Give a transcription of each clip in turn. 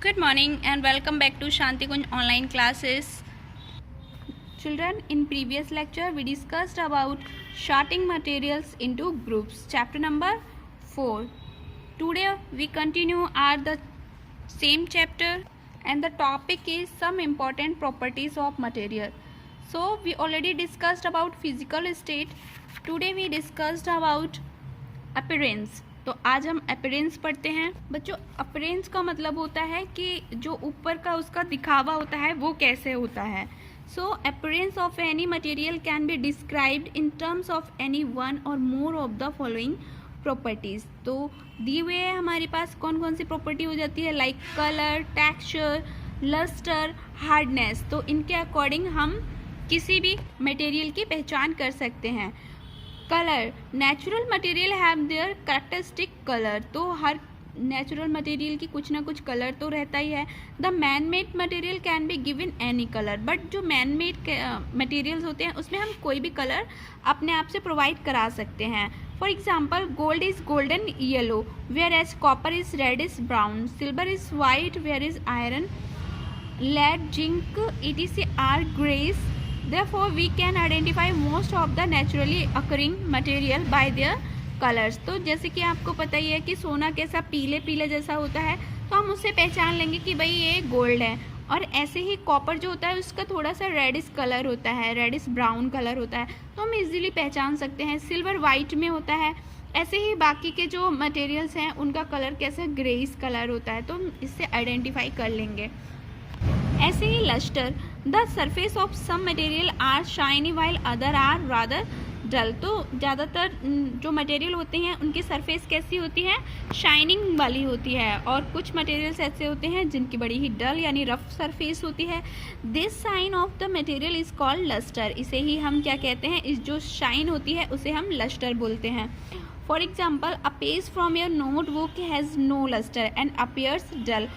Good morning and welcome back to Shanti Kunj online classes. Children, in previous lecture we discussed about sorting materials into groups. Chapter number 4. Today we continue the same chapter and the topic is some important properties of material. So we already discussed about physical state. Today we discussed about appearance. तो आज हम appearance पढ़ते हैं। बच्चों, appearance का मतलब होता है कि जो ऊपर का उसका दिखावा होता है वो कैसे होता है। So appearance of any material can be described in terms of any one or more of the following properties. तो दिए हुए है हमारे पास कौन कौन सी प्रॉपर्टी हो जाती है, like colour, texture, lustre, hardness. तो इनके अकॉर्डिंग हम किसी भी मटेरियल की पहचान कर सकते हैं। Colour, natural material have their characteristic colour. तो हर नेचुरल मटेरियल की कुछ ना कुछ कलर तो रहता ही है। The man made material can be given any colour, but जो मैन मेड मटेरियल्स होते हैं उसमें हम कोई भी कलर अपने आप से प्रोवाइड करा सकते हैं। For example, gold is golden yellow, whereas copper is red is brown, silver is white, where is iron, lead, zinc, etc. are greys. Therefore, we can identify most of the naturally occurring material by their colors. तो जैसे कि आपको पता ही है कि सोना कैसा पीले पीले जैसा होता है, तो हम उससे पहचान लेंगे कि भाई ये गोल्ड है। और ऐसे ही कॉपर जो होता है उसका थोड़ा सा रेडिश कलर होता है, रेडिश ब्राउन कलर होता है, तो हम इजीली पहचान सकते हैं। सिल्वर वाइट में होता है। ऐसे ही बाकी के जो मटेरियल्स हैं उनका कलर कैसे ग्रेइश कलर होता है, तो हम इससे आइडेंटिफाई कर लेंगे। ऐसे ही lustre, the surface of some material are shiny while other are rather dull. तो ज़्यादातर जो मटेरियल होते हैं उनकी सरफेस कैसी होती है, शाइनिंग वाली होती है, और कुछ मटेरियल्स ऐसे होते हैं जिनकी बड़ी ही डल यानी रफ सरफेस होती है। This sign of the material is called lustre. इसे ही हम क्या कहते हैं, इस जो शाइन होती है उसे हम लस्टर बोलते हैं। For example, a page from your notebook has no lustre and appears dull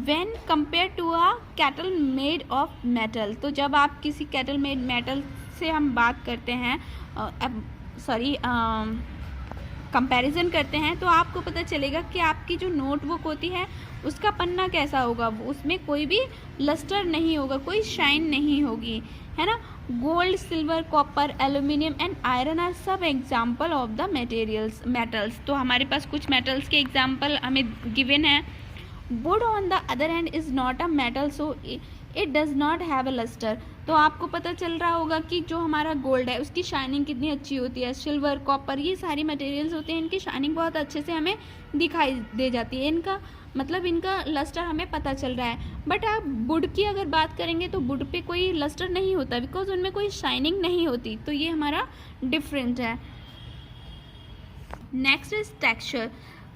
when compared to a kettle made of metal। तो जब आप किसी kettle made metal से हम बात करते हैं, कंपैरिजन करते हैं, तो आपको पता चलेगा कि आपकी जो नोटबुक होती है उसका पन्ना कैसा होगा, उसमें कोई भी लस्टर नहीं होगा, कोई शाइन नहीं होगी, है ना। Gold, silver, copper, aluminium and iron are सब एग्जाम्पल ऑफ द मेटल्स। तो हमारे पास कुछ मेटल्स के एग्जाम्पल हमें गिवन है। Wood on the other hand is not a metal, so it does not have a lustre. तो आपको पता चल रहा होगा कि जो हमारा गोल्ड है उसकी शाइनिंग कितनी अच्छी होती है। सिल्वर, कॉपर, ये सारी मटेरियल्स होते हैं, इनकी शाइनिंग बहुत अच्छे से हमें दिखाई दे जाती है। इनका मतलब इनका लस्टर हमें पता चल रहा है। बट आप वुड की अगर बात करेंगे तो वुड पे कोई लस्टर नहीं होता, बिकॉज उनमें कोई शाइनिंग नहीं होती। तो ये हमारा डिफरेंट है। Next is texture.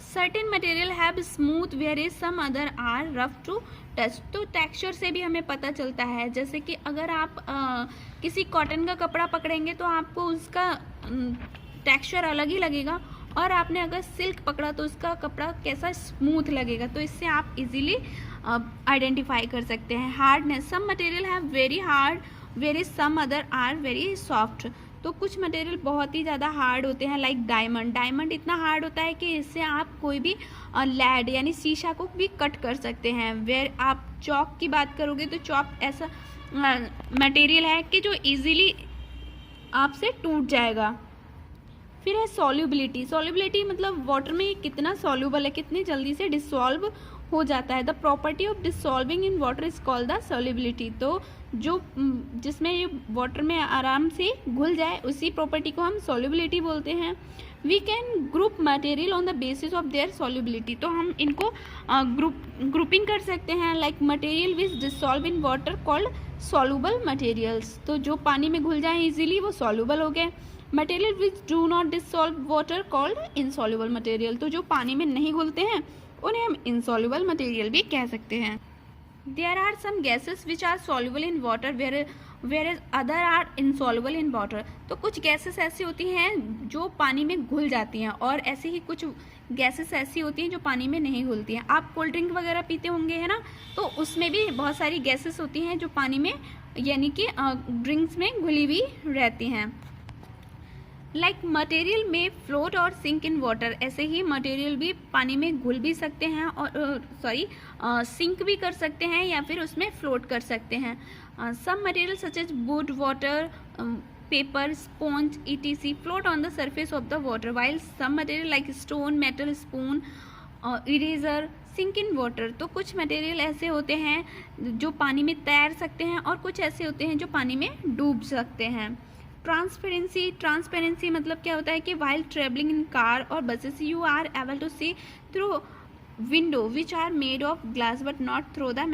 Certain material have smooth whereas some other are rough to touch. तो टेक्सचर से भी हमें पता चलता है, जैसे कि अगर आप किसी कॉटन का कपड़ा पकड़ेंगे तो आपको उसका टेक्सचर अलग ही लगेगा, और आपने अगर सिल्क पकड़ा तो उसका कपड़ा कैसा स्मूथ लगेगा। तो इससे आप इजीली आइडेंटिफाई कर सकते हैं। Hardness, some material have very hard whereas some other are very soft. तो कुछ मटेरियल बहुत ही ज़्यादा हार्ड होते हैं, लाइक डायमंड। डायमंड इतना हार्ड होता है कि इससे आप कोई भी लेड यानी शीशा को भी कट कर सकते हैं। वेयर आप चॉक की बात करोगे तो चॉक ऐसा मटेरियल है कि जो इजीली आपसे टूट जाएगा। फिर है सॉल्युबिलिटी। सॉल्युबिलिटी मतलब वाटर में कितना सॉल्युबल है, कितनी जल्दी से डिसॉल्व हो जाता है। The property of dissolving in water is called the solubility. तो जो जिसमें ये वाटर में आराम से घुल जाए उसी प्रॉपर्टी को हम सॉल्युबिलिटी बोलते हैं। We can group material on the basis of their solubility. तो हम इनको ग्रुपिंग कर सकते हैं, like material which dissolve in water called soluble materials. तो जो पानी में घुल जाए इजीली वो सॉल्युबल हो गए। Material which do not dissolve water called insoluble material. तो जो पानी में नहीं घुलते हैं उन्हें हम इनसॉल्युबल मटेरियल भी कह सकते हैं। There are some gases which are soluble in water whereas other are insoluble in water। तो कुछ गैसेस ऐसी होती हैं जो पानी में घुल जाती हैं, और ऐसे ही कुछ गैसेस ऐसी होती हैं जो पानी में नहीं घुलती हैं। आप कोल्ड ड्रिंक वगैरह पीते होंगे, है ना, तो उसमें भी बहुत सारी गैसेस होती हैं जो पानी में यानी कि ड्रिंक्स में घुली हुई रहती हैं। लाइक मटेरियल में फ्लोट और सिंक इन वाटर, ऐसे ही मटेरियल भी पानी में घुल भी सकते हैं और सिंक भी कर सकते हैं या फिर उसमें फ्लोट कर सकते हैं. Some material such as wood, water, paper, sponge etc float on the surface of the water, while some material like stone, metal, spoon, eraser sink in water. तो कुछ मटेरियल ऐसे होते हैं जो पानी में तैर सकते हैं और कुछ ऐसे होते हैं जो पानी में डूब सकते हैं. ट्रांसपेरेंसी मतलब क्या होता है कि while traveling in car or buses you are able to see through window which are made of glass but not through the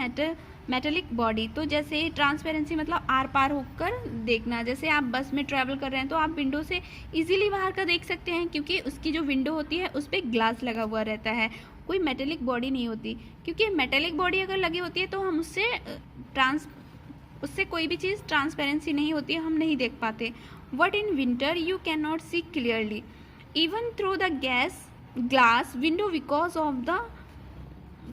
metallic body. तो जैसे ट्रांसपेरेंसी मतलब आर पार होकर देखना. जैसे आप बस में ट्रैवल कर रहे हैं तो आप विंडो से इजीली बाहर का देख सकते हैं क्योंकि उसकी जो विंडो होती है उस पर ग्लास लगा हुआ रहता है, कोई मेटेलिक बॉडी नहीं होती. क्योंकि मेटेलिक बॉडी अगर लगी होती है तो हम उससे कोई भी चीज़ ट्रांसपेरेंसी नहीं होती है, हम नहीं देख पाते. But in winter you can not see clearly even through the glass window because of the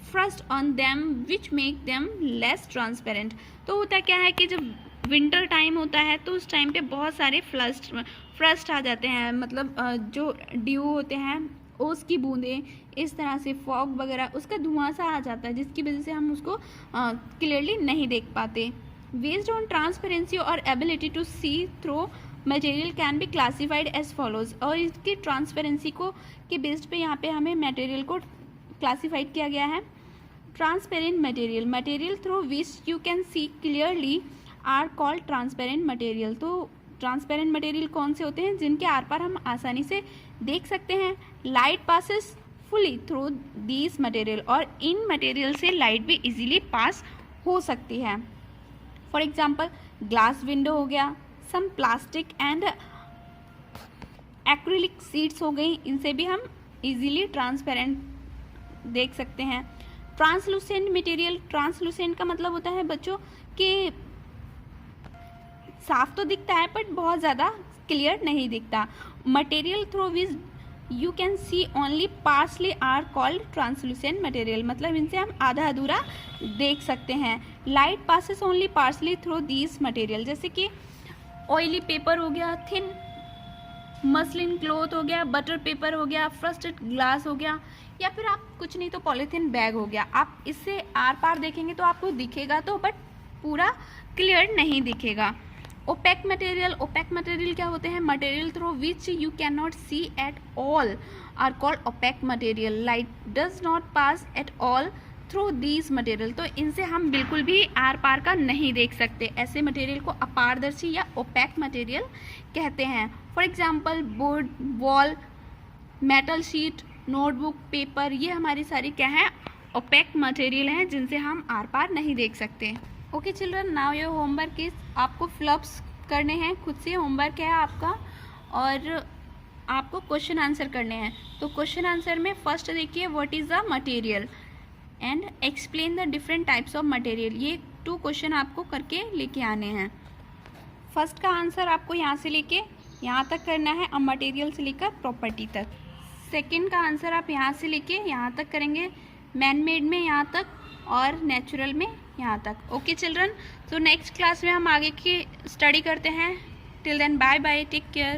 first on them which make them less transparent. तो होता क्या है कि जब विंटर टाइम होता है तो उस टाइम पे बहुत सारे फ्रस्ट आ जाते हैं, मतलब जो ड्यू होते हैं ओस की बूंदें, इस तरह से फॉग वगैरह, उसका धुआं सा आ जाता है जिसकी वजह से हम उसको क्लियरली नहीं देख पाते. बेस्ड ऑन ट्रांसपेरेंसी और ability to see through material can be classified as follows. और इसकी ट्रांसपेरेंसी को के बेस्ड पे यहाँ पे हमें मटेरियल को क्लासीफाइड किया गया है. Transparent material through which you can see clearly are called transparent material. तो ट्रांसपेरेंट मटेरियल कौन से होते हैं जिनके आर पार हम आसानी से देख सकते हैं. Light passes fully through these material, और इन मटेरियल से लाइट भी इजीली पास हो सकती है. फॉर एग्जाम्पल ग्लास विंडो हो गया, सम प्लास्टिक एंड एक्रिलिक शीट्स हो गई, इनसे भी हम इजीली ट्रांसपेरेंट देख सकते हैं. ट्रांसलूसेंट मटेरियल, ट्रांसलूसेंट का मतलब होता है बच्चों कि साफ तो दिखता है बट बहुत ज़्यादा क्लियर नहीं दिखता. Material through which you can see only partially are called translucent material, मतलब इनसे हम आधा अधूरा देख सकते हैं. Light passes only partially through these material, जैसे कि ऑयली पेपर हो गया, थिन मसलिन क्लॉथ हो गया, बटर पेपर हो गया, फ्रस्टेड ग्लास हो गया, या फिर आप कुछ नहीं तो पॉलीथीन बैग हो गया. आप इससे आर पार देखेंगे तो आपको दिखेगा तो, बट पूरा क्लियर नहीं दिखेगा. ओपेक मटेरियल क्या होते हैं? Material through which you can not see at all are called opaque material. Light does not pass at all through these material. तो इनसे हम बिल्कुल भी आर पार का नहीं देख सकते. ऐसे मटेरियल को अपारदर्शी या ओपेक मटेरियल कहते हैं. For example board, wall, metal sheet, notebook, paper, ये हमारी सारी क्या है? ओपेक मटेरियल हैं जिनसे हम आर पार नहीं देख सकते. Okay children, now your homework is, आपको फिलअप्स करने हैं, खुद से होमवर्क है आपका, और आपको क्वेश्चन आंसर करने हैं. तो क्वेश्चन आंसर में फर्स्ट देखिए, what is a material and explain the different types of material. ये 2 क्वेश्चन आपको करके लेके आने हैं. फर्स्ट का आंसर आपको यहाँ से लेके यहाँ तक करना है, अ मटेरियल से लेकर प्रॉपर्टी तक. सेकंड का आंसर आप यहाँ से लेके यहाँ तक करेंगे, मैन मेड में यहाँ तक और नेचुरल में यहाँ तक. ओके चिल्ड्रन, तो नेक्स्ट क्लास में हम आगे की स्टडी करते हैं. Till then bye bye, take care.